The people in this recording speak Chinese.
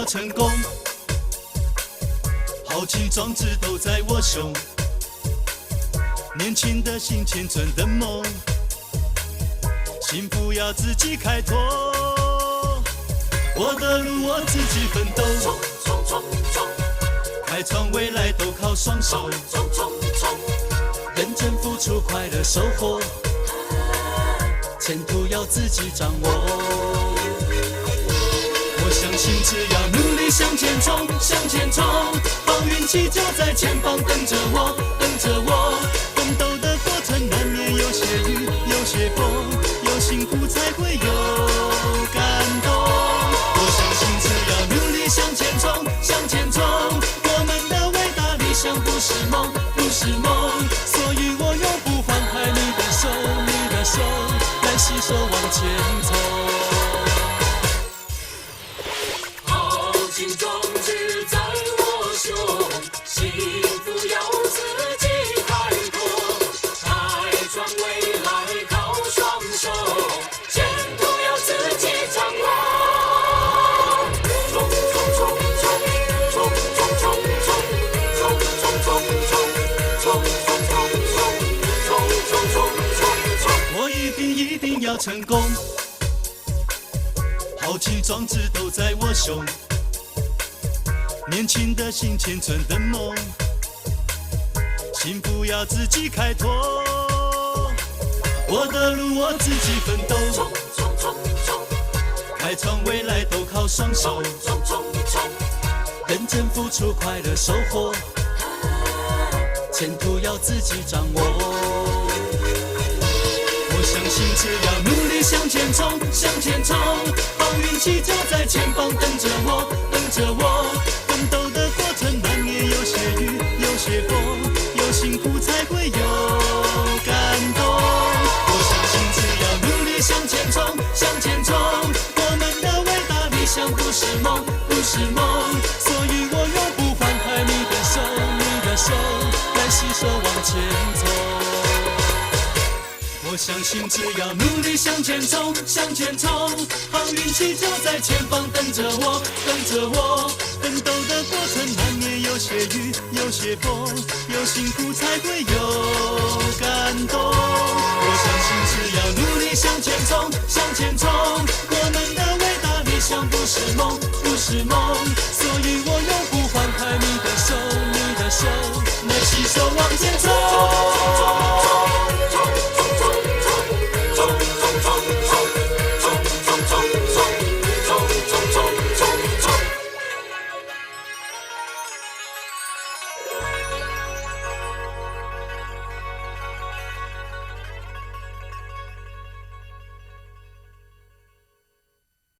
成功，豪情壮志都在我胸，年轻的心，青春的梦，幸福要自己开拓，我的路我自己奋斗，开创未来都靠双手，认真付出快乐收获，前途要自己掌握。我相信只要努力向前冲，向前冲，好运气就在前方等着我，等着我。奋斗的过程难免有些雨，有些风，有辛苦才会有感动。我相信只要努力向前冲，向前冲，我们的伟大理想不是梦，不是梦。所以我永不放开你的手，你的手，来携手往前走。心壮志在我胸，幸福要自己开拓，开创未来靠双手，前途要自己掌握。冲冲冲冲冲冲冲冲冲冲冲冲冲冲冲，我一定要成功，豪情壮志都在我胸。年轻的心，青春的梦，幸福要自己开拓，我的路我自己奋斗，开创未来都靠双手，认真付出快乐收获，前途要自己掌握。我相信只要努力向前冲，向前冲，好运气就在前方等着我，等着我。奋斗的过程难免有些雨，有些风，有辛苦才会有感动。我相信只要努力向前冲，向前冲，我们的伟大理想不是梦，不是梦。所以我永不放开你的手，你的手，来携手往前走。我相信只要努力向前冲，向前冲，好运气就在前方等着我，等着我。奋斗的过程难免有些雨，有些风，有辛苦才会有感动。我相信只要努力向前冲，向前冲，我们的伟大理想不是梦，不是梦。所以我永不放开你的手，你的手，来携手往前走。